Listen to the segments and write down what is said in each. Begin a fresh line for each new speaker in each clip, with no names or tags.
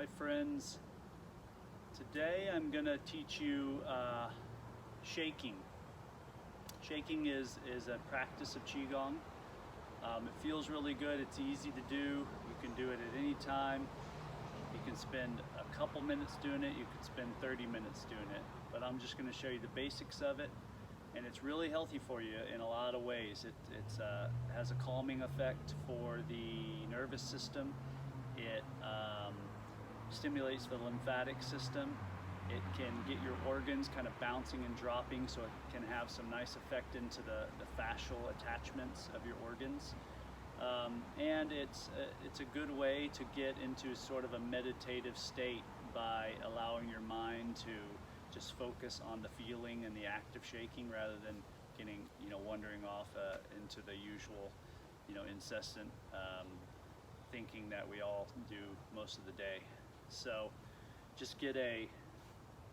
Hi friends, today I'm going to teach you shaking. Shaking is a practice of Qigong. It feels really good, it's easy to do, you can do it at any time. You can spend a couple minutes doing it, you can spend 30 minutes doing it. But I'm just going to show you the basics of it, and it's really healthy for you in a lot of ways. It has a calming effect for the nervous system. It stimulates the lymphatic system. It can get your organs kind of bouncing and dropping, so it can have some nice effect into the fascial attachments of your organs. And it's a good way to get into sort of a meditative state by allowing your mind to just focus on the feeling and the act of shaking rather than getting, wandering off into the usual, incessant thinking that we all do most of the day. So just get a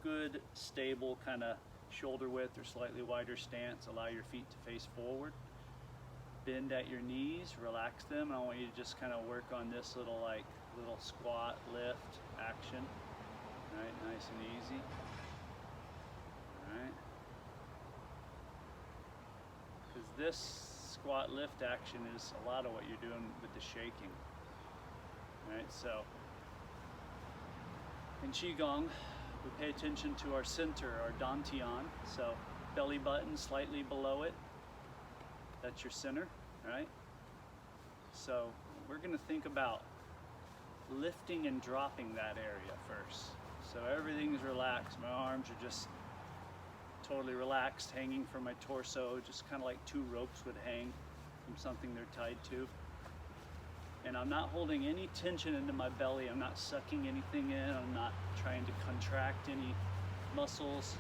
good, stable kind of shoulder width or slightly wider stance. Allow your feet to face forward. Bend at your knees, relax them. I want you to just kind of work on this little squat lift action. All right, nice and easy. All right. Because this squat lift action is a lot of what you're doing with the shaking. All right, so in Qigong, we pay attention to our center, our dantian. So belly button slightly below it. That's your center, right? So we're going to think about lifting and dropping that area first. So everything's relaxed. My arms are just totally relaxed, hanging from my torso, just kind of like two ropes would hang from something they're tied to. And I'm not holding any tension into my belly. I'm not sucking anything in. I'm not trying to contract any muscles.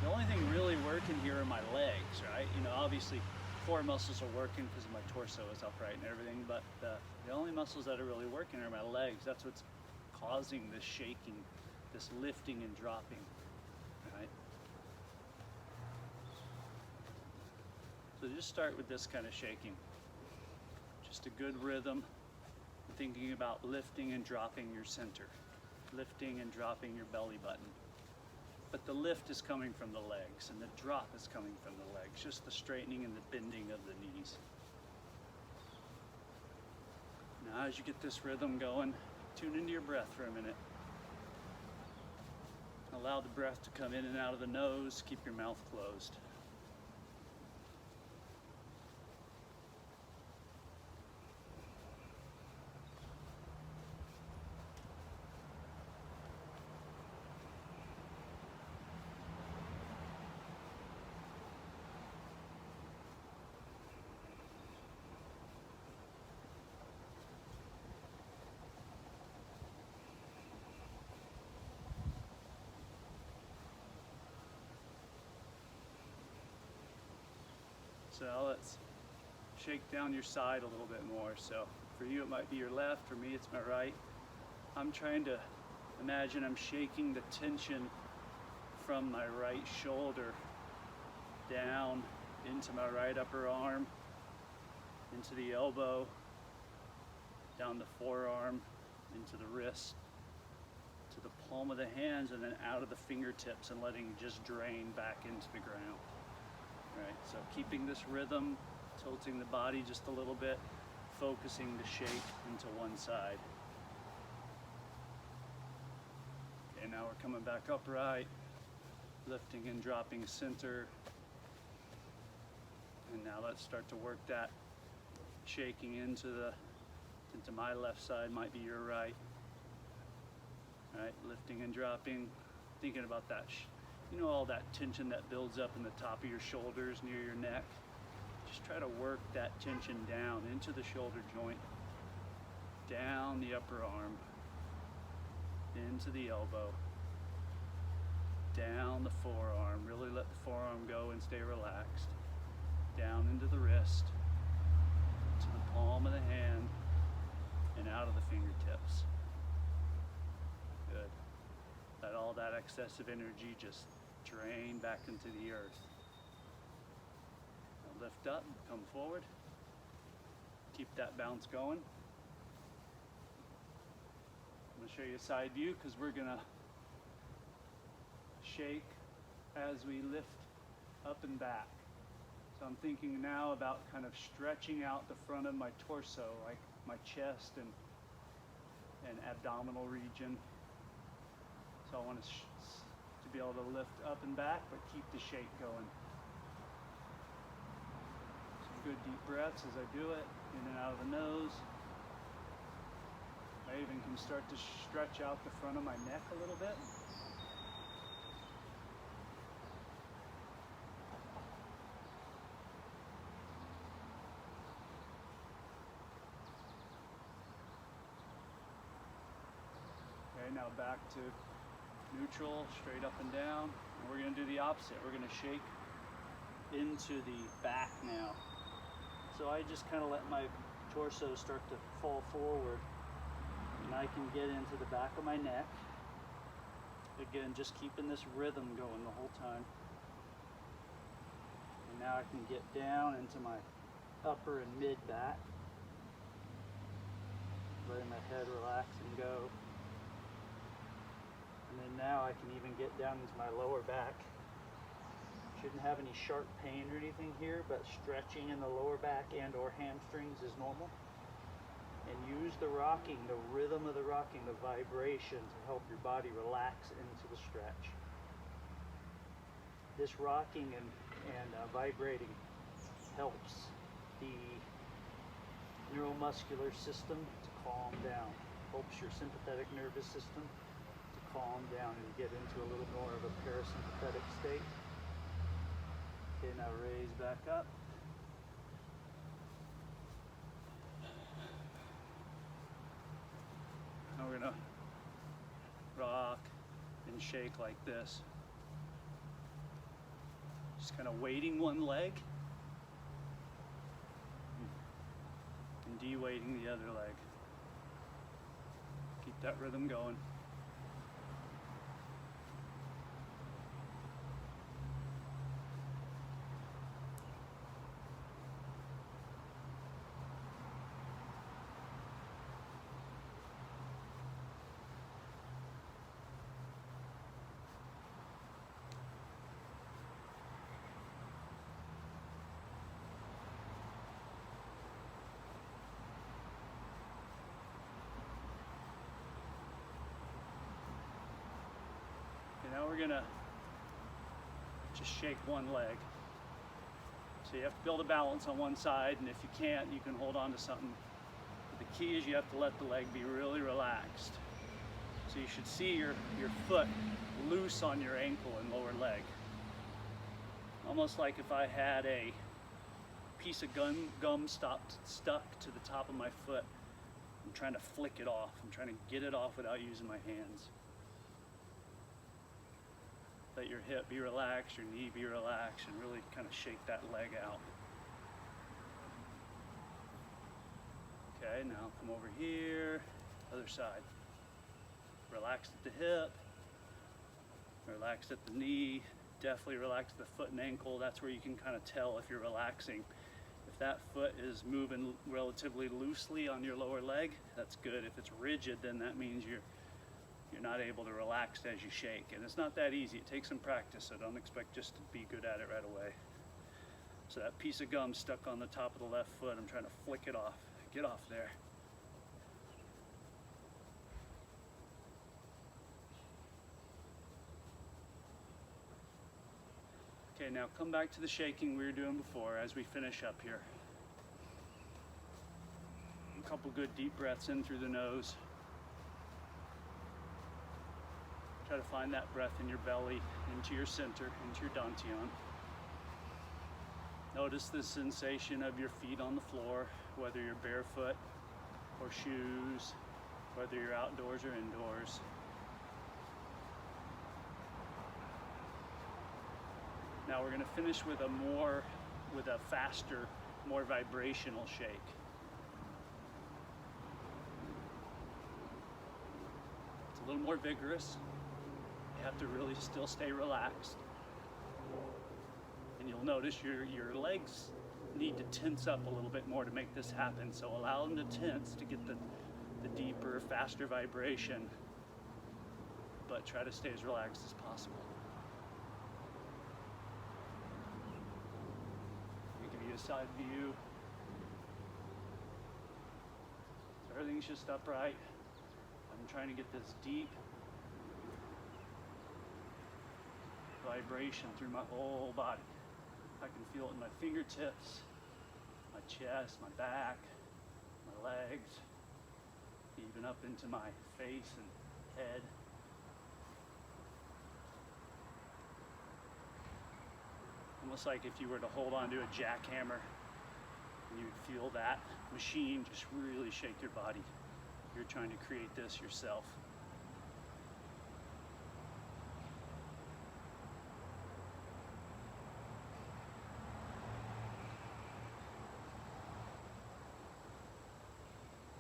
The only thing really working here are my legs, right? Obviously core muscles are working because my torso is upright and everything, but the only muscles that are really working are my legs. That's what's causing this shaking, this lifting and dropping, right? So just start with this kind of shaking. Just a good rhythm, thinking about lifting and dropping your center, lifting and dropping your belly button. But the lift is coming from the legs and the drop is coming from the legs, just the straightening and the bending of the knees. Now as you get this rhythm going, tune into your breath for a minute. Allow the breath to come in and out of the nose, keep your mouth closed. So now let's shake down your side a little bit more. So for you it might be your left, for me it's my right. I'm trying to imagine I'm shaking the tension from my right shoulder down into my right upper arm, into the elbow, down the forearm, into the wrist, to the palm of the hands, and then out of the fingertips and letting it just drain back into the ground. Right, so keeping this rhythm, tilting the body just a little bit, focusing the shake into one side. Okay, now we're coming back upright, lifting and dropping center. And now let's start to work that shaking into my left side, might be your right. All right, lifting and dropping, thinking about that all that tension that builds up in the top of your shoulders near your neck. Just try to work that tension down into the shoulder joint, down the upper arm, into the elbow, down the forearm. Really let the forearm go and stay relaxed. Down into the wrist, to the palm of the hand, and out of the fingertips. Good. Let all that excessive energy just drain back into the earth. Now lift up, come forward. Keep that bounce going. I'm going to show you a side view because we're gonna shake as we lift up and back. So I'm thinking now about kind of stretching out the front of my torso, like my chest and abdominal region. So I want to be able to lift up and back, but keep the shake going. Some good deep breaths as I do it, in and out of the nose. I even can start to stretch out the front of my neck a little bit. Okay, now back to neutral, straight up and down. And we're going to do the opposite. We're going to shake into the back now. So I just kind of let my torso start to fall forward, and I can get into the back of my neck. Again, just keeping this rhythm going the whole time. And now I can get down into my upper and mid back, letting my head relax and go. And then now I can even get down into my lower back. Shouldn't have any sharp pain or anything here, but stretching in the lower back and or hamstrings is normal. And use the rocking, the rhythm of the rocking, the vibration to help your body relax into the stretch. This rocking and vibrating helps the neuromuscular system to calm down, helps your sympathetic nervous system to calm down and get into a little more of a parasympathetic state. Okay, now raise back up. Now we're gonna rock and shake like this. Just kind of weighting one leg and de-weighting the other leg. Keep that rhythm going. Now we're gonna just shake one leg. So you have to build a balance on one side, and if you can't, you can hold on to something. But the key is you have to let the leg be really relaxed. So you should see your foot loose on your ankle and lower leg. Almost like if I had a piece of gum stuck to the top of my foot. I'm trying to flick it off. I'm trying to get it off without using my hands. Let your hip be relaxed, your knee be relaxed, and really kind of shake that leg out. Okay, now come over here, other side. Relaxed at the hip, relaxed at the knee, definitely relax the foot and ankle. That's where you can kind of tell if you're relaxing. If that foot is moving relatively loosely on your lower leg, that's good. If it's rigid, then that means you're not able to relax as you shake. And it's not that easy. It takes some practice, so don't expect just to be good at it right away. So that piece of gum stuck on the top of the left foot, I'm trying to flick it off. Get off there. Okay, now come back to the shaking we were doing before as we finish up here. A couple good deep breaths in through the nose. Try to find that breath in your belly, into your center, into your dantian. Notice the sensation of your feet on the floor, whether you're barefoot or shoes, whether you're outdoors or indoors. Now we're going to finish with a faster, more vibrational shake. It's a little more vigorous. You have to really still stay relaxed. And you'll notice your legs need to tense up a little bit more to make this happen. So allow them to tense to get the deeper, faster vibration, but try to stay as relaxed as possible. I'll give you a side view. So everything's just upright. I'm trying to get this deep vibration through my whole body. I can feel it in my fingertips, my chest, my back, my legs, even up into my face and head. Almost like if you were to hold on to a jackhammer and you'd feel that machine just really shake your body. You're trying to create this yourself.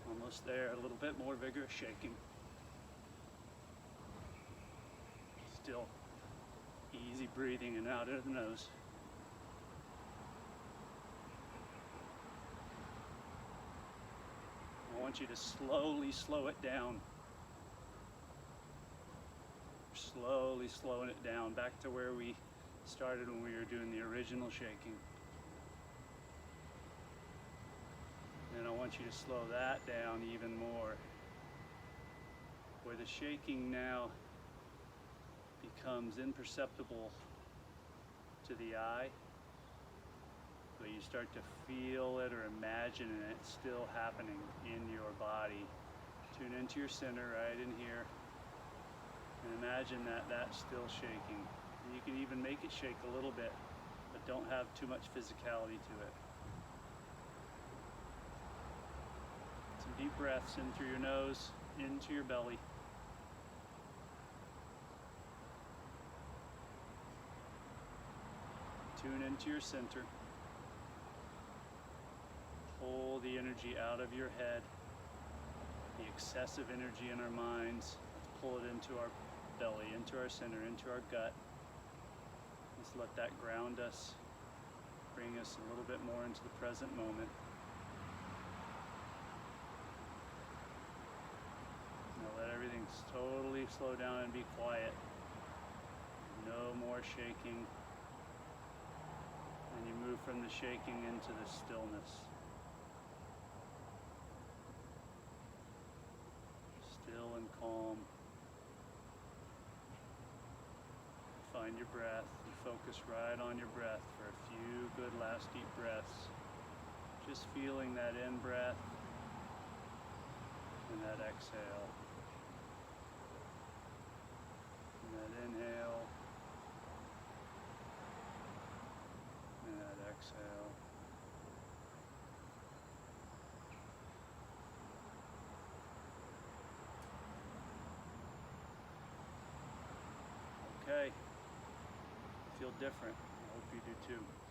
Almost there, a little bit more vigorous shaking. Still easy breathing in and out of the nose. I want you to slowly slow it down. Slowly slowing it down back to where we started when we were doing the original shaking. And I want you to slow that down even more, where the shaking now becomes imperceptible to the eye, but you start to feel it or imagine it still happening in your body. Tune into your center right in here and imagine that that's still shaking. You can even make it shake a little bit, but don't have too much physicality to it. Some deep breaths in through your nose, into your belly. Tune into your center. Pull the energy out of your head, the excessive energy in our minds. Let's pull it into our belly, into our center, into our gut. Let's let that ground us, bring us a little bit more into the present moment. Now let everything totally slow down and be quiet. No more shaking. And you move from the shaking into the stillness. Still and calm. Find your breath and focus right on your breath for a few good last deep breaths. Just feeling that in-breath and that exhale. And that inhale and that exhale. Okay. Feel different. I hope you do too.